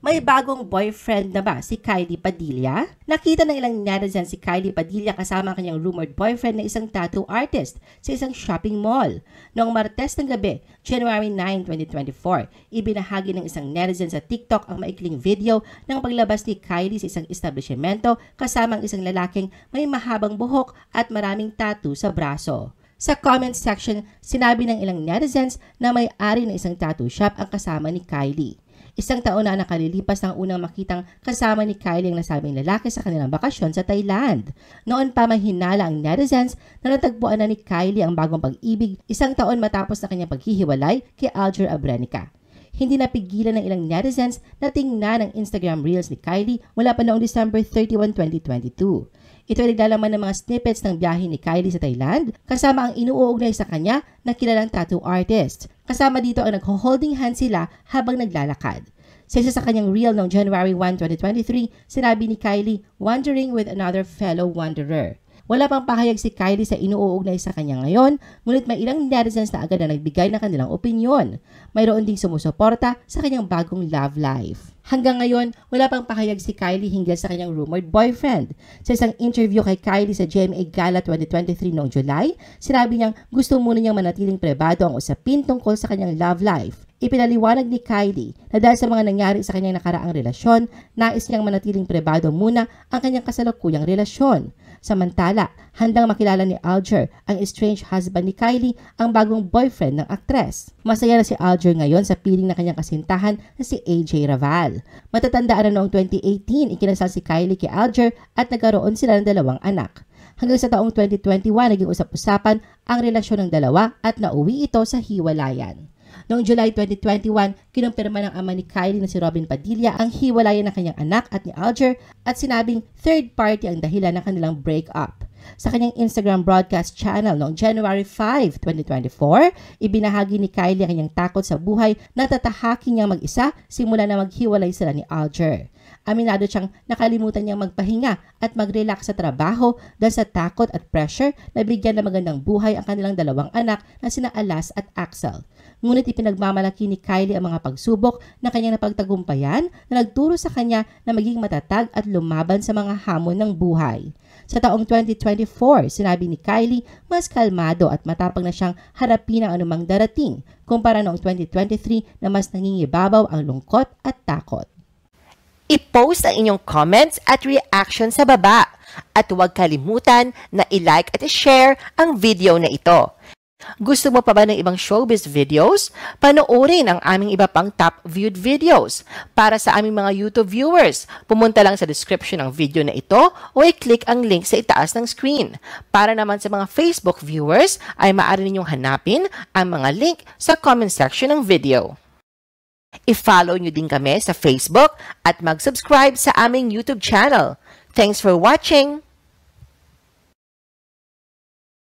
May bagong boyfriend na ba si Kylie Padilla? Nakita ng ilang netizens si Kylie Padilla kasama ang kanyang rumored boyfriend na isang tattoo artist sa isang shopping mall. Noong Martes ng gabi, January 9, 2024, ibinahagi ng isang netizen sa TikTok ang maikling video ng paglabas ni Kylie sa isang establishmento kasama ang isang lalaking may mahabang buhok at maraming tattoo sa braso. Sa comment section, sinabi ng ilang netizens na may-ari ng isang tattoo shop ang kasama ni Kylie. Isang taon na nakalilipas ng unang makitang kasama ni Kylie ang nasabing lalaki sa kanilang bakasyon sa Thailand. Noon pa mahinala ang netizens na natagpuan na ni Kylie ang bagong pag-ibig isang taon matapos na kanyang paghihiwalay kay Alger Abrenica. Hindi napigilan ng ilang netizens na tingnan ang Instagram Reels ni Kylie mula pa noong December 31, 2022. Ito ay naglalaman ng mga snippets ng biyahe ni Kylie sa Thailand kasama ang inuugnay sa kanya na kilalang tattoo artist. Kasama dito ang nagho-holding hand sila habang naglalakad. Sa isa sa kanyang reel noong January 1, 2023, sinabi ni Kylie, "Wandering with another fellow wanderer." Wala pang pahayag si Kylie sa inuugnay sa kanya ngayon, ngunit may ilang netizens na agad na nagbigay ng kanilang opinyon. Mayroon ding sumusuporta sa kanyang bagong love life. Hanggang ngayon, wala pang pahayag si Kylie hinggil sa kanyang rumored boyfriend. Sa isang interview kay Kylie sa GMA Gala 2023 noong July, sinabi niyang gusto muna niyang manatiling pribado ang usapin tungkol sa kanyang love life. Ipinaliwanag ni Kylie na dahil sa mga nangyari sa kanyang nakaraang relasyon, nais niyang manatiling pribado muna ang kanyang kasalukuyang relasyon. Samantala, handang makilala ni Alger, ang estranged husband ni Kylie, ang bagong boyfriend ng aktres. Masaya na si Alger ngayon sa piling na kanyang kasintahan na si AJ Raval. Matatandaan na noong 2018, ikinasal si Kylie kay Alger at nagkaroon sila ng 2 anak. Hanggang sa taong 2021, naging usap-usapan ang relasyon ng dalawa at nauwi ito sa hiwalayan. Noong July 2021, kinumpirma ng ama ni Kylie na si Robin Padilla ang hiwalayan ng kanyang anak at ni Alger at sinabing third party ang dahilan ng kanilang breakup. Sa kanyang Instagram broadcast channel noong January 5, 2024, ibinahagi ni Kylie ang kanyang takot sa buhay na tatahakin niyang mag-isa simula na maghiwalay sila ni Alger. Aminado siyang nakalimutan niyang magpahinga at mag-relax sa trabaho dahil sa takot at pressure na bigyan ng magandang buhay ang kanilang 2 anak na sina Alas at Axel. Ngunit ipinagmamalaki ni Kylie ang mga pagsubok na kanyang napagtagumpayan na nagturo sa kanya na maging matatag at lumaban sa mga hamon ng buhay. Sa taong 2024, sinabi ni Kylie, mas kalmado at matapang na siyang harapin ang anumang darating kumpara noong 2023 na mas nangingibabaw ang lungkot at takot. I-post ang inyong comments at reaction sa baba at huwag kalimutan na i-like at i-share ang video na ito. Gusto mo pa ba ng ibang showbiz videos? Panoorin ang aming iba pang top viewed videos. Para sa aming mga YouTube viewers, pumunta lang sa description ng video na ito o i-click ang link sa itaas ng screen. Para naman sa mga Facebook viewers, ay maaari ninyong hanapin ang mga link sa comment section ng video. I-follow nyo din kami sa Facebook at mag-subscribe sa aming YouTube channel. Thanks for watching!